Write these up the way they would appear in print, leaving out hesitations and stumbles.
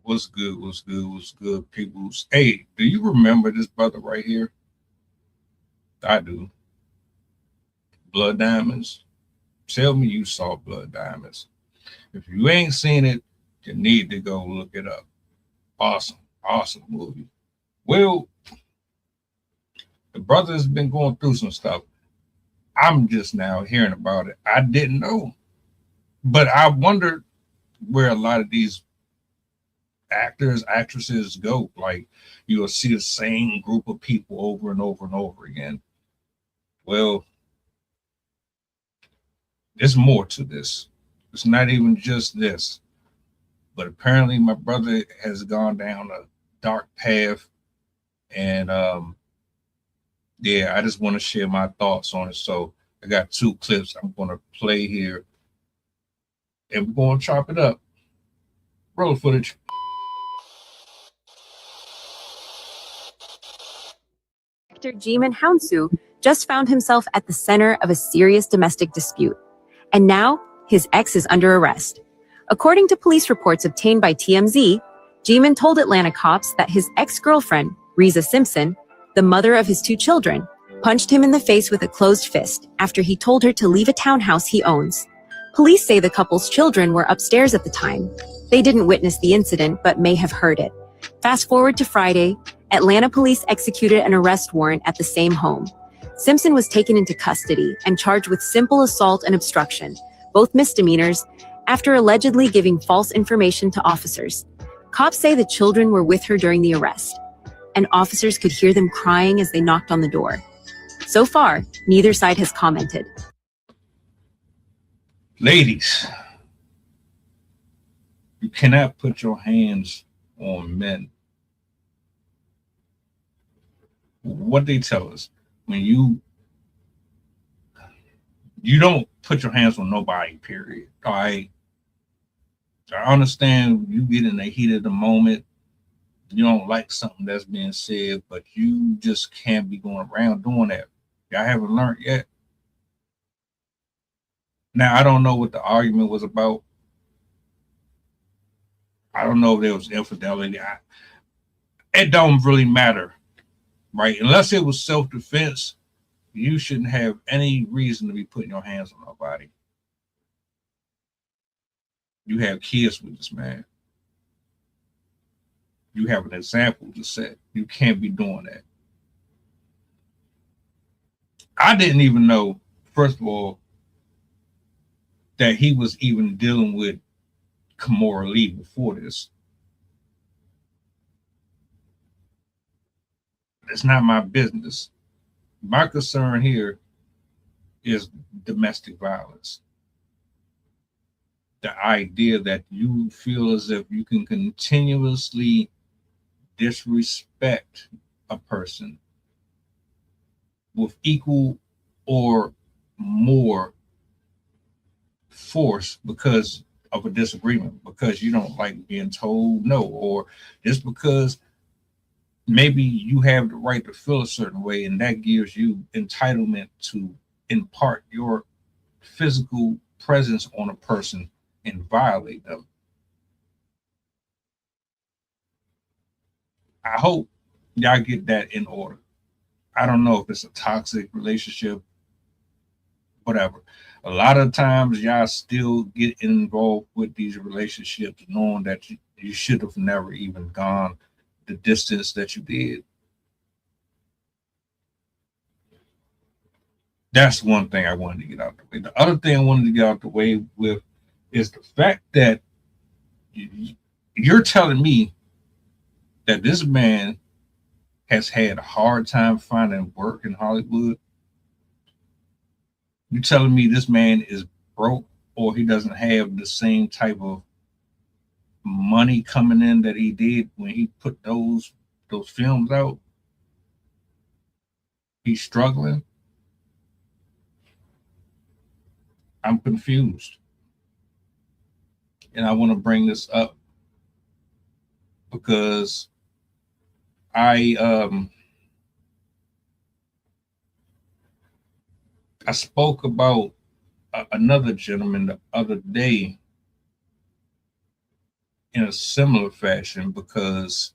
What's good? What's good? What's good, peoples? Hey, do you remember this brother right here? I do. Blood Diamonds. Tell me you saw Blood Diamonds. If you ain't seen it, you need to go look it up. Awesome, awesome movie. Well, the brother's been going through some stuff. I'm just now hearing about it. I didn't know, but I wondered where a lot of these actors, actresses go. Like you'll see the same group of people over and over and over again. Well, there's more to this. It's not even just this, but apparently my brother has gone down a dark path, and yeah, I just want to share my thoughts on it. So I got two clips I'm going to play here, and we're going to chop it up. Roll footage. Actor Djimon Hounsou just found himself at the center of a serious domestic dispute. And now, his ex is under arrest. According to police reports obtained by TMZ, Djimon told Atlanta cops that his ex-girlfriend, Reza Simpson, the mother of his two children, punched him in the face with a closed fist after he told her to leave a townhouse he owns. Police say the couple's children were upstairs at the time. They didn't witness the incident, but may have heard it. Fast forward to Friday, Atlanta police executed an arrest warrant at the same home. Simpson was taken into custody and charged with simple assault and obstruction, both misdemeanors, after allegedly giving false information to officers. Cops say the children were with her during the arrest, and officers could hear them crying as they knocked on the door. So far, neither side has commented. Ladies, you cannot put your hands on men. What they tell us, when you don't put your hands on nobody, period. All right. I understand you get in the heat of the moment. You don't like something that's being said, but you just can't be going around doing that. Y'all haven't learned yet. Now, I don't know what the argument was about. I don't know if there was infidelity. It don't really matter, right? Unless it was self-defense, you shouldn't have any reason to be putting your hands on nobody. You have kids with this man. You have an example to set. You can't be doing that. I didn't even know, first of all, that he was even dealing with Kimora Lee before this. It's not my business. My concern here is domestic violence. The idea that you feel as if you can continuously disrespect a person with equal or more force because of a disagreement, because you don't like being told no, or just because maybe you have the right to feel a certain way and that gives you entitlement to impart your physical presence on a person and violate them. I hope y'all get that in order. I don't know if it's a toxic relationship, whatever. A lot of times y'all still get involved with these relationships knowing that you should have never even gone the distance that you did. That's one thing I wanted to get out the way. The other thing I wanted to get out the way with is the fact that you're telling me that this man has had a hard time finding work in Hollywood. You're telling me this man is broke or he doesn't have the same type of money coming in that he did when he put those films out? He's struggling. I'm confused. And I want to bring this up because I spoke about another gentleman the other day in a similar fashion because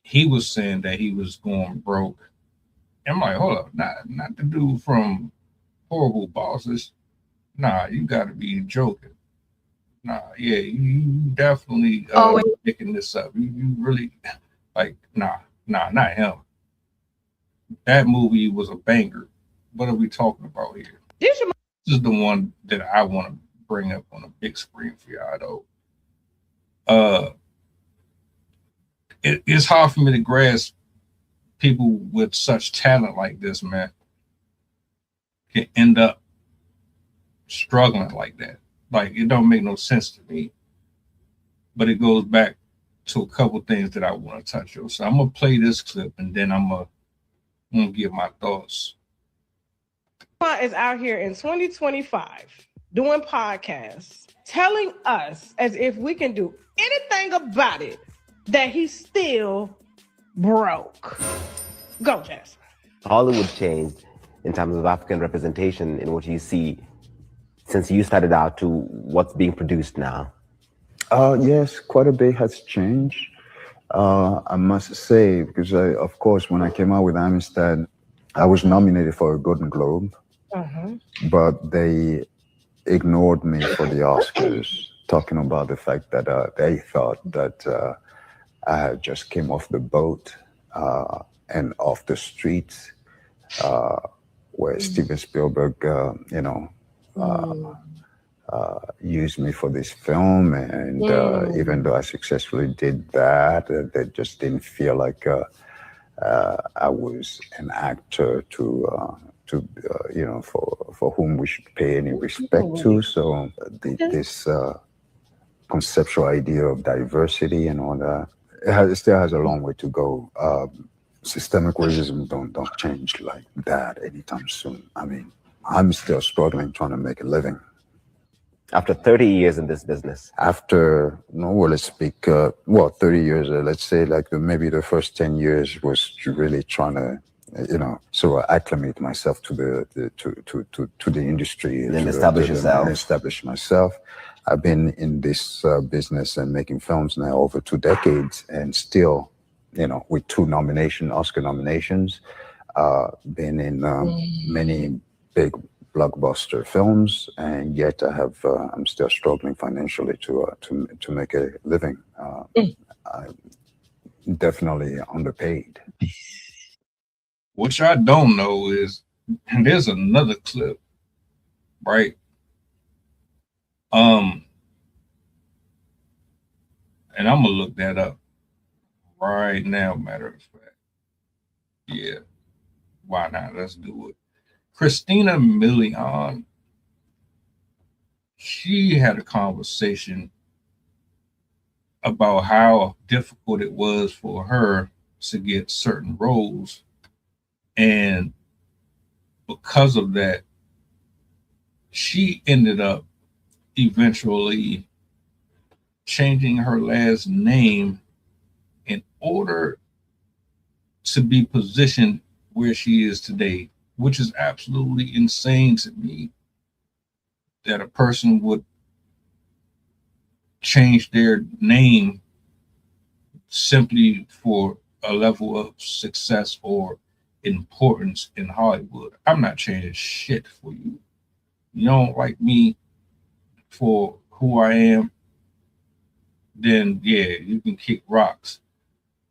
he was saying that he was going broke. And I'm like, hold up, not the dude from Horrible Bosses. Nah, you got to be joking. Nah, yeah, you definitely picking this up. You really like, nah, not him. That movie was a banger. What are we talking about here? This is the one that I want to bring up on a big screen for y'all, though. It's hard for me to grasp people with such talent like this, man, can end up struggling like that. Like, it don't make no sense to me. But it goes back to a couple things that I want to touch on. So I'm gonna play this clip and then I'm gonna give my thoughts. Is out here in 2025 doing podcasts, telling us as if we can do anything about it, that he's still broke. Go, Jasmine. Hollywood changed in terms of African representation in what you see since you started out to what's being produced now? Yes, quite a bit has changed. I must say, because of course, when I came out with Amistad, I was nominated for a Golden Globe, but they ignored me for the Oscars, talking about the fact that they thought that I had just came off the boat and off the streets, where Steven Spielberg, used me for this film, and even though I successfully did that, they just didn't feel like I was an actor for whom we should pay any respect to. So this conceptual idea of diversity and all that, it still has a long way to go. Systemic racism don't change like that anytime soon. I mean, I'm still struggling trying to make a living. After 30 years in this business? After, let's speak, 30 years, let's say like maybe the first 10 years was really trying to, sort of acclimate myself to the industry. And then establish myself. I've been in this business and making films now over 2 decades, and still, with 2 Oscar nominations, been in many big blockbuster films, and yet I'm still struggling financially to make a living. I'm definitely underpaid. What I don't know is, and there's another clip, right? And I'm gonna look that up right now, matter of fact. Yeah, why not? Let's do it. Christina Milian, she had a conversation about how difficult it was for her to get certain roles. And because of that, she ended up eventually changing her last name in order to be positioned where she is today, which is absolutely insane to me, that a person would change their name simply for a level of success or importance in Hollywood. I'm not changing shit for you. You don't like me for who I am, then yeah, you can kick rocks.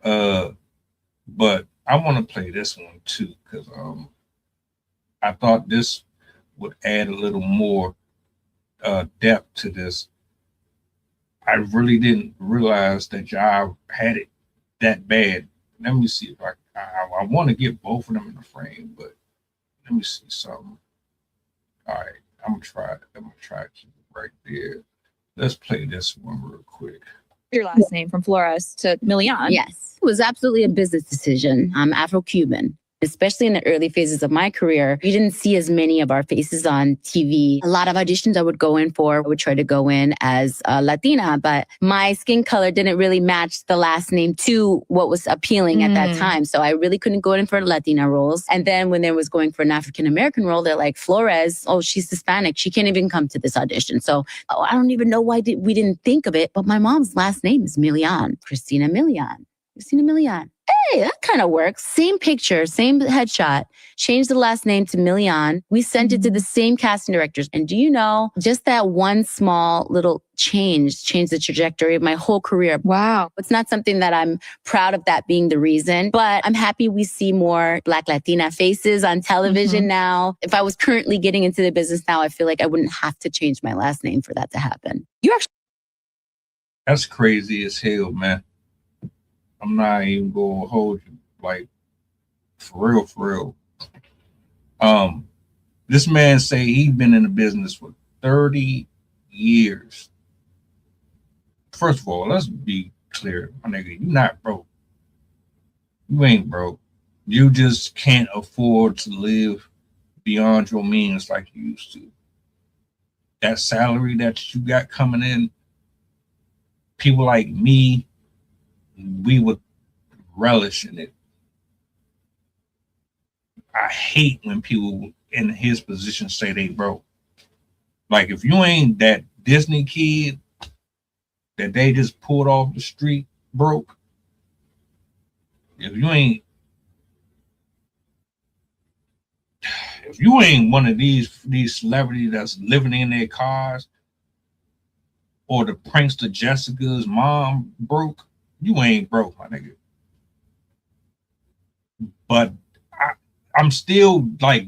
But I want to play this one too, because I thought this would add a little more depth to this. I really didn't realize that y'all had it that bad. Let me see if I want to get both of them in the frame, but let me see something. All right, I'm gonna try to keep it right there. Let's play this one real quick. Your last name from Flores to Milian. Yes, it was absolutely a business decision. I'm Afro-Cuban. Especially in the early phases of my career, you didn't see as many of our faces on TV. A lot of auditions I would go in for, I would try to go in as a Latina, but my skin color didn't really match the last name to what was appealing at that time. So I really couldn't go in for Latina roles. And then when there was going for an African-American role, they're like, Flores, oh, she's Hispanic. She can't even come to this audition. So I don't even know why we didn't think of it, but my mom's last name is Milian, Christina Milian. Hey, that kind of works. Same picture, same headshot. Changed the last name to Milian. We sent it to the same casting directors. And do you know, just that one small little changed the trajectory of my whole career. Wow. It's not something that I'm proud of that being the reason, but I'm happy we see more Black Latina faces on television now. If I was currently getting into the business now, I feel like I wouldn't have to change my last name for that to happen. That's crazy as hell, man. I'm not even going to hold you, like, for real. This man say he's been in the business for 30 years. First of all, let's be clear, my nigga, you're not broke. You ain't broke. You just can't afford to live beyond your means like you used to. That salary that you got coming in, people like me, we would relish in it. I hate when people in his position say they broke. Like, if you ain't that Disney kid that they just pulled off the street broke, if you ain't one of these celebrities that's living in their cars, or the prankster Jessica's mom broke, you ain't broke, my nigga. But I'm still like,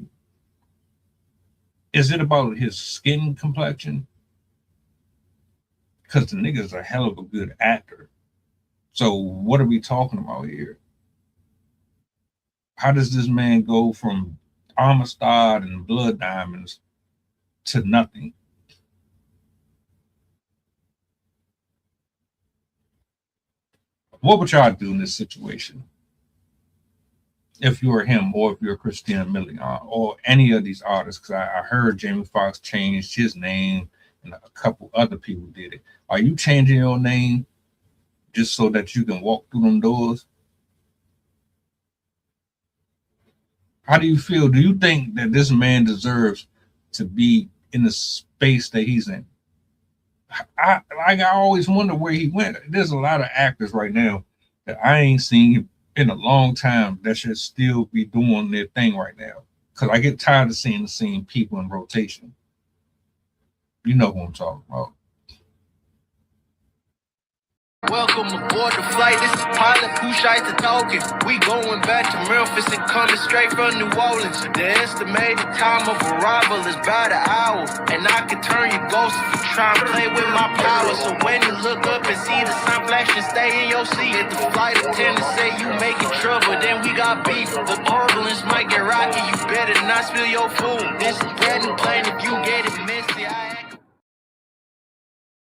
is it about his skin complexion? Because the nigga's a hell of a good actor. So what are we talking about here? How does this man go from Amistad and Blood Diamonds to nothing? What would y'all do in this situation? If you're him, or if you're Christina Milian, or any of these artists, because I heard Jamie Foxx changed his name and a couple other people did it. Are you changing your name just so that you can walk through them doors? How do you feel? Do you think that this man deserves to be in the space that he's in? I always wonder where he went. There's a lot of actors right now that I ain't seen in a long time that should still be doing their thing right now. Because I get tired of seeing the same people in rotation. You know who I'm talking about. Welcome aboard the flight. This is pilot Pushite to talking. We going back to Memphis and coming straight from New Orleans. The estimated time of arrival is about an hour, and I can turn your ghost if you try and play with my power. So when you look up and see the sun flashing, stay in your seat. If the flight attendant say you making trouble, then we got beef. The turbulence might get rocky. You better not spill your food. This is bread and plain. If you get it messy,